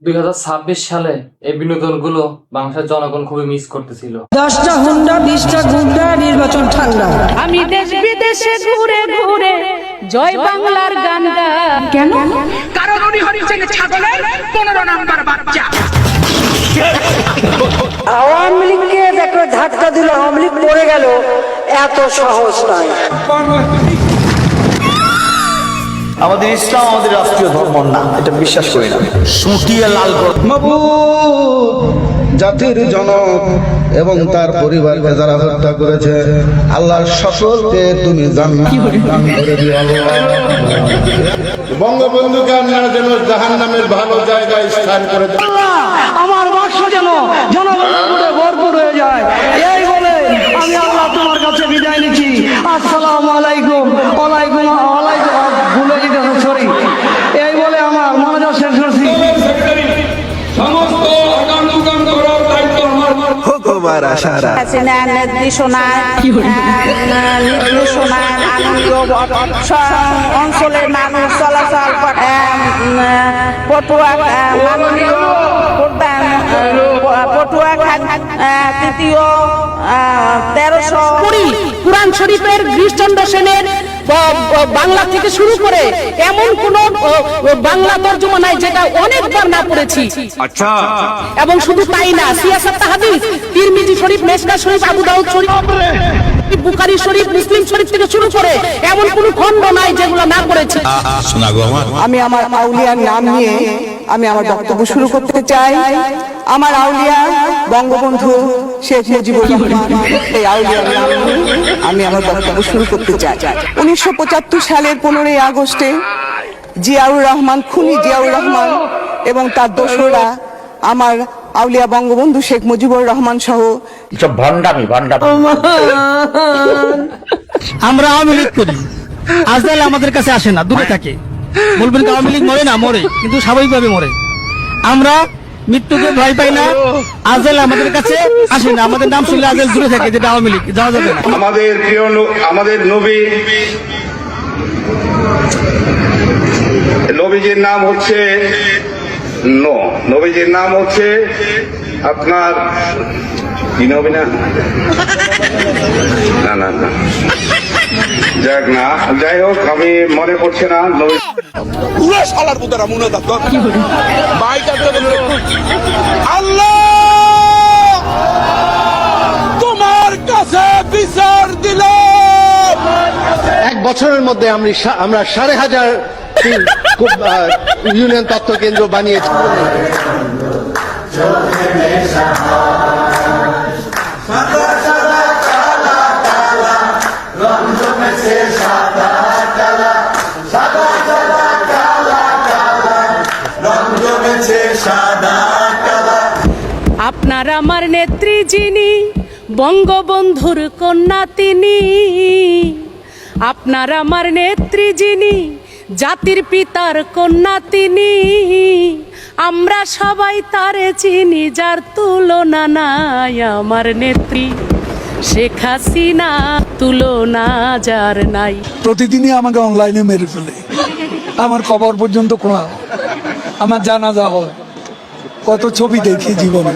2026 সালে এই বিনোদনগুলো বাংলাদেশের জনগণ খুবই মিস করতেছিল। 10টা হুন্ডা 20টা গুন্ডা, নির্বাচন ঠান্ডা। আমি দেশ বিদেশে ঘুরে ঘুরে জয় বাংলার গান গাই। কেন? কারণ উনি হচ্ছেন ছাগলের 15 নাম্বার বাচ্চা। আওয়ামী লীগকে দেখো ধাক্কা দিল, আওয়ামী লীগ পড়ে গেল, এত সহজ নয়। আমাদের ইসলাম আমাদের রাষ্ট্রীয় ধর্ম না, এটা বিশ্বাস করি না। সুটিয়ে লাল জাতির জনক এবং তার পরিবারকে যারা হত্যা করেছে, আল্লাহর সকলকে তুমি জান্নাত দান করে দিও আল্লাহ। বঙ্গবন্ধুকে আপনারা যেন জাহান্নামের ভালো জায়গায় স্থান করে দেন। আমার বাক্স যেন জনগণের ভরপুর হয়ে যায়, এই বলে আমি আল্লাহ তোমার কাছে বিদায় নিচ্ছি। আসসালামু আলাইকুম। ওয়ালাইকুম ওয়ালাইকুম, ভুলে যেতে সরি, এই বলে আমার মনোযোগ শেষ করছি। অঞ্চলের মানুষ চলাচল তৃতীয় 1300 কুরআন শরীফের খ্রিস্টানরা সেনের বাংলা থেকে শুরু করে এমন কোন বাংলা তর্জমা নাই যেটা অনেকবার না পড়েছি। আচ্ছা, এবং শুধু তাই না, সিয়াসাত হাদিস, তিরমিজি শরীফ, মেশকাত শরীফ, আবু দাউদ শরীফ, বুখারী শরীফ, মুসলিম শরীফ থেকে শুরু করে এমন কোন খণ্ড নাই যেগুলো না পড়েছি। আমি আমার আউলিয়ার নাম নিয়ে আমি আমার বক্তব্য শুরু করতে চাই। আমার আউলিয়া বঙ্গবন্ধু শেখ মুজিবুর রহমান, এই আউলিয়ার নাম নিয়ে আমি আমার বক্তব্য শুরু করতে চাই। 1975 সালের 15ই আগস্টে জিয়াউর রহমান, খুনি জিয়াউর রহমান এবং তার দোসররা আমার আউলিয়া বঙ্গবন্ধু শেখ মুজিবুর রহমান সহ আমরা আওয়ামী লীগ করি, আজরাইল আমাদের কাছে আসে না, দূরে থাকে। বলবেন আওয়ামী লীগ মরে না, মরে, কিন্তু স্বাভাবিকভাবে মরে। আমরা মৃত্যুকে ভয় পাই না, আজরাইল আমাদের কাছে আসে না, আমাদের নাম শুনলে আজরাইল দূরে থাকে, যেটা আওয়ামী লীগ যাওয়া যাবে না। আমাদের প্রিয় আমাদের নবীজির নাম হচ্ছে নবীজির নাম হচ্ছে আপনার কি নবী না না না না যাক না, যাই হোক, আমি মনে পড়ছে না। আল্লাহ তোমার কাছে বিচার দিল। এক বছরের মধ্যে আমরা 5,500 ইউনিয়ন তথ্য কেন্দ্র বানিয়েছি। আপনার আমার নেত্রী যিনি, বঙ্গবন্ধুর কন্যা তিনি। আপনার আমার নেত্রী যিনি, জাতির পিতার কন্যা তিনি। আমরা সবাই তারে চিনি, যার তুলনা নাই আমার নেত্রী শেখ হাসিনা, তুলনা যার নাই। প্রতিদিনই আমাকে অনলাইনে মেরে ফেলে, আমার খবর পর্যন্ত কোন, আমার জানাজা হয়, কত ছবি দেখি জীবনে।